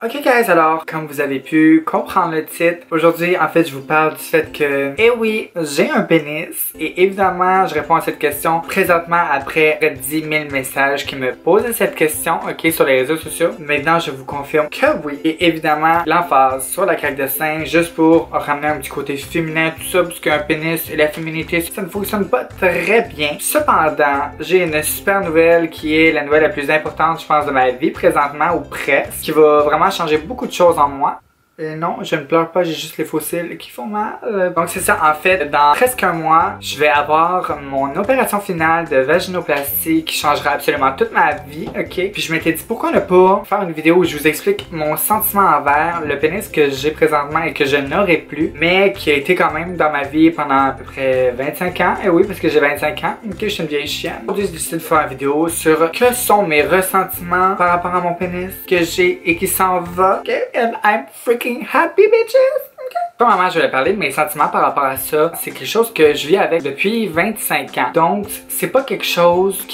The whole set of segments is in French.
Ok guys, alors comme vous avez pu comprendre le titre, aujourd'hui en fait je vous parle du fait que, eh oui, j'ai un pénis et évidemment je réponds à cette question présentement après 10 000 messages qui me posaient cette question, ok, sur les réseaux sociaux. Maintenant je vous confirme que oui, et évidemment l'emphase sur la craque de sein juste pour ramener un petit côté féminin, tout ça, parce qu'un pénis et la féminité ça ne fonctionne pas très bien. Cependant, j'ai une super nouvelle qui est la nouvelle la plus importante je pense de ma vie présentement, ou presque, qui va vraiment changer beaucoup de choses en moi. Non, je ne pleure pas, j'ai juste les fossiles qui font mal. Donc c'est ça, en fait, dans presque un mois, je vais avoir mon opération finale de vaginoplastie qui changera absolument toute ma vie, ok? Puis je m'étais dit, pourquoi ne pas faire une vidéo où je vous explique mon sentiment envers le pénis que j'ai présentement et que je n'aurai plus, mais qui a été quand même dans ma vie pendant à peu près 25 ans. Et oui, parce que j'ai 25 ans, ok, je suis une vieille chienne. Aujourd'hui, j'ai décidé de faire une vidéo sur que sont mes ressentiments par rapport à mon pénis que j'ai et qui s'en va, ok? And I'm freaking happy bitches! Premièrement, je vais parler de mes sentiments par rapport à ça. C'est quelque chose que je vis avec depuis 25 ans. Donc, c'est pas quelque chose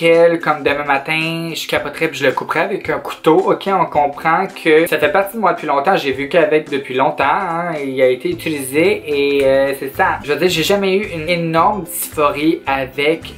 comme demain matin, je capoterais puis je le couperais avec un couteau. Ok, on comprend que ça fait partie de moi depuis longtemps. J'ai vécu avec depuis longtemps. Hein, il a été utilisé et c'est ça. Je veux dire, j'ai jamais eu une énorme dysphorie avec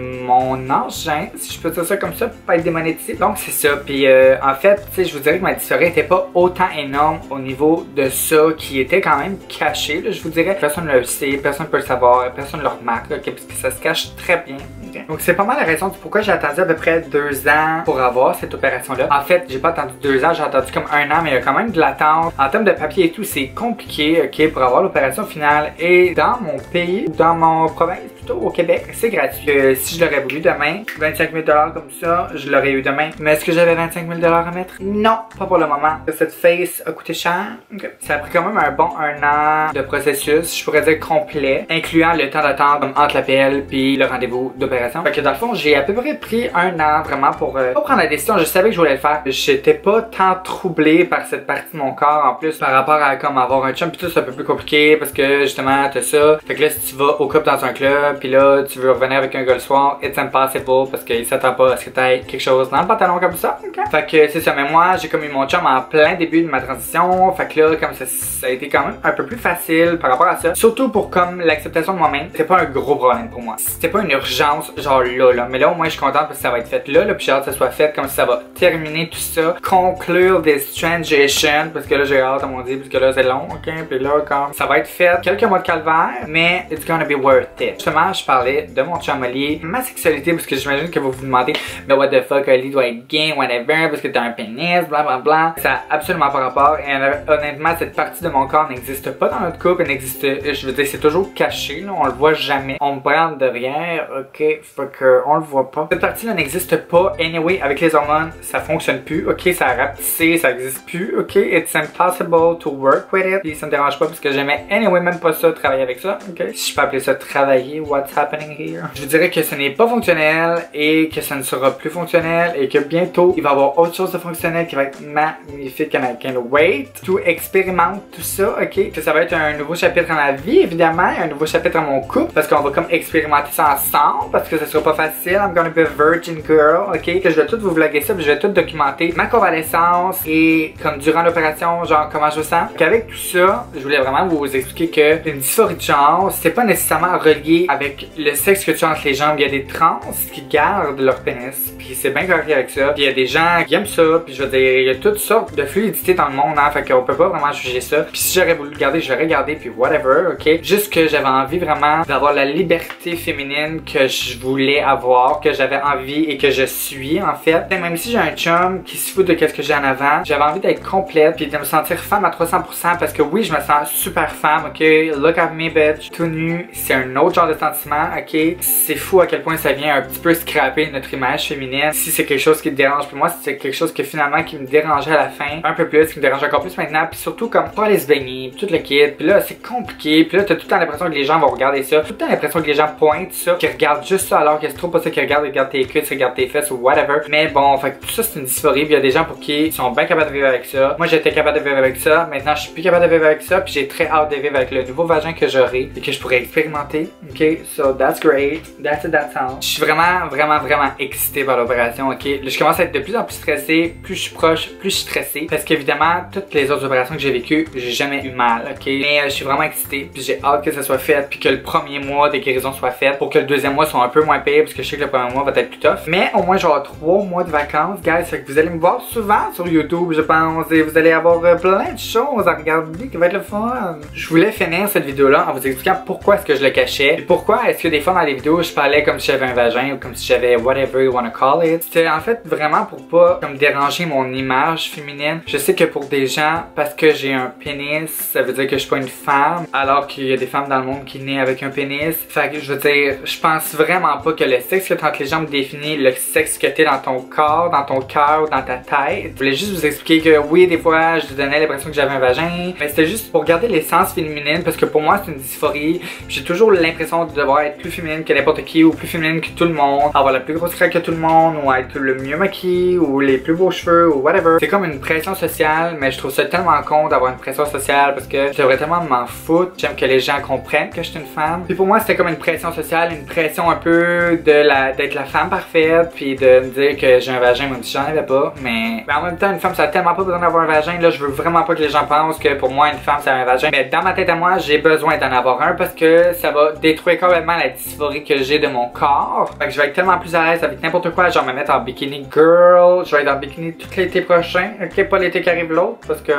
mon engin, si je peux dire ça comme ça, pour pas être démonétisé. Donc, c'est ça. Puis, en fait, tu sais, je vous dirais que ma dysphorie était pas autant énorme au niveau de ça, qui était quand même caché, là, je vous dirais. Personne ne le sait, personne ne peut le savoir, personne ne le remarque, okay, parce que ça se cache très bien. Okay. Donc c'est pas mal la raison du pourquoi j'ai attendu à peu près 2 ans pour avoir cette opération-là. En fait, j'ai pas attendu 2 ans, j'ai attendu comme 1 an, mais il y a quand même de l'attente. En termes de papier et tout, c'est compliqué, ok, pour avoir l'opération finale. Et dans mon pays, dans mon province, plutôt au Québec, c'est gratuit. Si je l'aurais voulu demain, 25 000 $ comme ça, je l'aurais eu demain. Mais est-ce que j'avais 25 000 $ à mettre? Non, pas pour le moment. Cette face a coûté cher. Okay. Ça a pris quand même un bon 1 an de processus, je pourrais dire complet, incluant le temps d'attente entre l'appel puis le rendez-vous d'opération. Fait que dans le fond, j'ai à peu près pris 1 an vraiment pour prendre la décision. Je savais que je voulais le faire. J'étais pas tant troublé par cette partie de mon corps en plus par rapport à comme avoir un chum, puis tout c'est un peu plus compliqué parce que justement t'as ça. Fait que là, si tu vas au club dans un club, puis là tu veux revenir avec un gars le soir, it's impossible parce qu'il s'attend pas à ce que t'aies quelque chose dans le pantalon comme ça. Okay? Fait que c'est ça. Mais moi, j'ai comme eu mon chum en plein début de ma transition. Fait que là, comme ça a été quand même un peu plus facile par rapport à ça. Surtout pour comme l'acceptation de moi-même. C'était pas un gros problème pour moi. C'était pas une urgence genre là. Mais là au moins je suis contente parce que ça va être fait là. Puis j'ai hâte que ça soit fait comme ça va terminer tout ça. Conclure this transition. Parce que là j'ai hâte à mon dieu. Parce que là c'est long. Ok. Puis là comme ça va être fait. Quelques mois de calvaire. Mais it's gonna be worth it. Justement je parlais de mon chum Ali. Ma sexualité. Parce que j'imagine que vous vous demandez mais what the fuck Ali doit être gay whatever. Parce que t'as un pénis. Blablabla. Ça a absolument pas rapport. Et honnêtement cette partie de mon corps n'existe pas dans notre couple, n'existe, je veux dire, c'est toujours caché, là, on le voit jamais. On me prend derrière, ok, fait que on le voit pas. Cette partie-là n'existe pas, anyway, avec les hormones, ça fonctionne plus, ok, ça a rapetissé, ça existe plus, ok, it's impossible to work with it, puis ça me dérange pas parce que j'aimais, anyway, même pas ça, travailler avec ça, ok. Si je peux appeler ça travailler, what's happening here? Je vous dirais que ce n'est pas fonctionnel et que ça ne sera plus fonctionnel et que bientôt, il va y avoir autre chose de fonctionnel qui va être magnifique and I can't wait to expérimente tout ça, ok, que ça va être un nouveau chapitre dans ma vie, évidemment, un nouveau chapitre dans mon couple, parce qu'on va comme expérimenter ça ensemble, parce que ça sera pas facile. I'm gonna be a virgin girl, ok, que je vais tout vous vlogger ça, puis je vais tout documenter ma convalescence et comme durant l'opération, genre comment je me sens. Qu'avec tout ça, je voulais vraiment vous expliquer que une dysphorie de genre, c'est pas nécessairement relié avec le sexe que tu as entre les jambes. Il y a des trans qui gardent leur pénis, puis c'est bien correct avec ça. Puis il y a des gens qui aiment ça, puis je veux dire, il y a toutes sortes de fluidité dans le monde, hein, fait qu'on peut pas vraiment juger ça. Puis si j'aurais voulu le garder, je l'aurais gardé, puis whatever, ok. Juste que j'avais envie vraiment d'avoir la liberté féminine que je voulais avoir, que j'avais envie et que je suis en fait. Et même si j'ai un chum qui se fout de qu'est-ce que j'ai en avant, j'avais envie d'être complète puis de me sentir femme à 300% parce que oui, je me sens super femme, ok. Look at me bitch, tout nu, c'est un autre genre de sentiment, ok. C'est fou à quel point ça vient un petit peu scraper notre image féminine. Si c'est quelque chose qui te dérange, pour moi c'est quelque chose que finalement qui me dérangeait à la fin, un peu plus, qui me dérange encore plus maintenant, puis surtout comme pas aller se baigner, tout le kit, puis là c'est compliqué, puis là t'as tout le temps l'impression que les gens vont regarder ça, tout le temps l'impression que les gens pointent ça, qu'ils regardent juste ça alors que c'est trop pas ça qu'ils regardent, ils regardent tes cuisses, ils regardent tes fesses ou whatever. Mais bon, fait que tout ça c'est une dysphorie, puis il y a des gens pour qui ils sont bien capables de vivre avec ça. Moi j'étais capable de vivre avec ça, maintenant je suis plus capable de vivre avec ça, puis j'ai très hâte de vivre avec le nouveau vagin que j'aurai et que je pourrais expérimenter, ok. healthy, so that's great. That's it, that's all. Je suis vraiment excitée par l'opération, ok? Là, je commence à être de plus en plus stressée. Plus je suis proche, plus je suis stressée. Parce qu'évidemment, toutes les autres opérations que j'ai vécues, j'ai jamais eu mal, ok? Mais je suis vraiment excitée, puis j'ai hâte que ça soit fait, puis que le premier mois de guérison soit fait, pour que le deuxième mois soit un peu moins pire, parce que je sais que le premier mois va être plus tough. Mais au moins, j'aurai 3 mois de vacances, guys. Fait que vous allez me voir souvent sur YouTube, je pense, et vous allez avoir plein de choses à regarder qui va être le fun. Je voulais finir cette vidéo-là en vous expliquant pourquoi est-ce que je le cachais, et pourquoi est-ce que des fois dans les vidéos, je parlais comme si j'avais un vagin, ou comme si j'avais whatever you wanna call it. C'était en fait vraiment pour pas comme déranger mon image féminine. Je sais que pour des gens, parce que j'ai un pénis, ça veut dire que je suis pas une femme, alors qu'il y a des femmes dans le monde qui naissent avec un pénis. Fait que je veux dire, je pense vraiment pas que le sexe que quand les gens me définissent, le sexe que t'es dans ton corps, dans ton cœur, dans ta tête. Je voulais juste vous expliquer que oui, des fois, je donnais l'impression que j'avais un vagin, mais c'était juste pour garder l'essence féminine, parce que pour moi, c'est une dysphorie. J'ai toujours l'impression de devoir être plus féminine que n'importe qui, ou plus féminine que tout le monde, avoir la plus grosse craque que tout le monde, ou être le mieux maquillée, ou les plus beaux cheveux, ou whatever. C'est comme une pression sociale, mais je trouve ça tellement con d'avoir une pression sociale, parce que je devrais tellement m'en foutre. J'aime que les gens comprennent que je suis une femme. Puis pour moi, c'était comme une pression sociale, une pression un peu d'être la femme parfaite, puis de me dire que j'ai un vagin, même si j'en avais pas. Mais en même temps, une femme, ça a tellement pas besoin d'avoir un vagin. Là, je veux vraiment pas que les gens pensent que pour moi, une femme, ça a un vagin. Mais dans ma tête à moi, j'ai besoin d'en avoir un, parce que ça va détruire complètement la dysphorie que j'ai de mon corps. Fait que je vais être tellement plus à l'aise avec n'importe quoi, genre me mettre en bikini girl. Je vais être en bikini tout l'été prochain. Ok, pas l'été qui arrive l'autre, parce que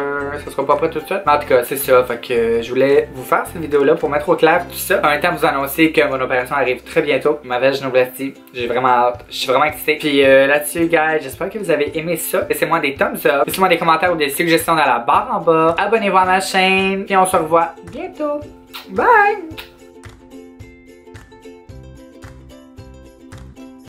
ça sera pas prêt tout de suite. Mais en tout cas, c'est ça. Fait que je voulais vous faire cette vidéo-là pour mettre au clair tout ça. En même temps, vous annoncer que mon opération arrive très bientôt. Ma vaginoplastie. J'ai vraiment hâte. Je suis vraiment excitée. Puis là-dessus, guys, j'espère que vous avez aimé ça. Laissez-moi des thumbs up. Laissez-moi des commentaires ou des suggestions dans la barre en bas. Abonnez-vous à ma chaîne. Puis on se revoit bientôt. Bye!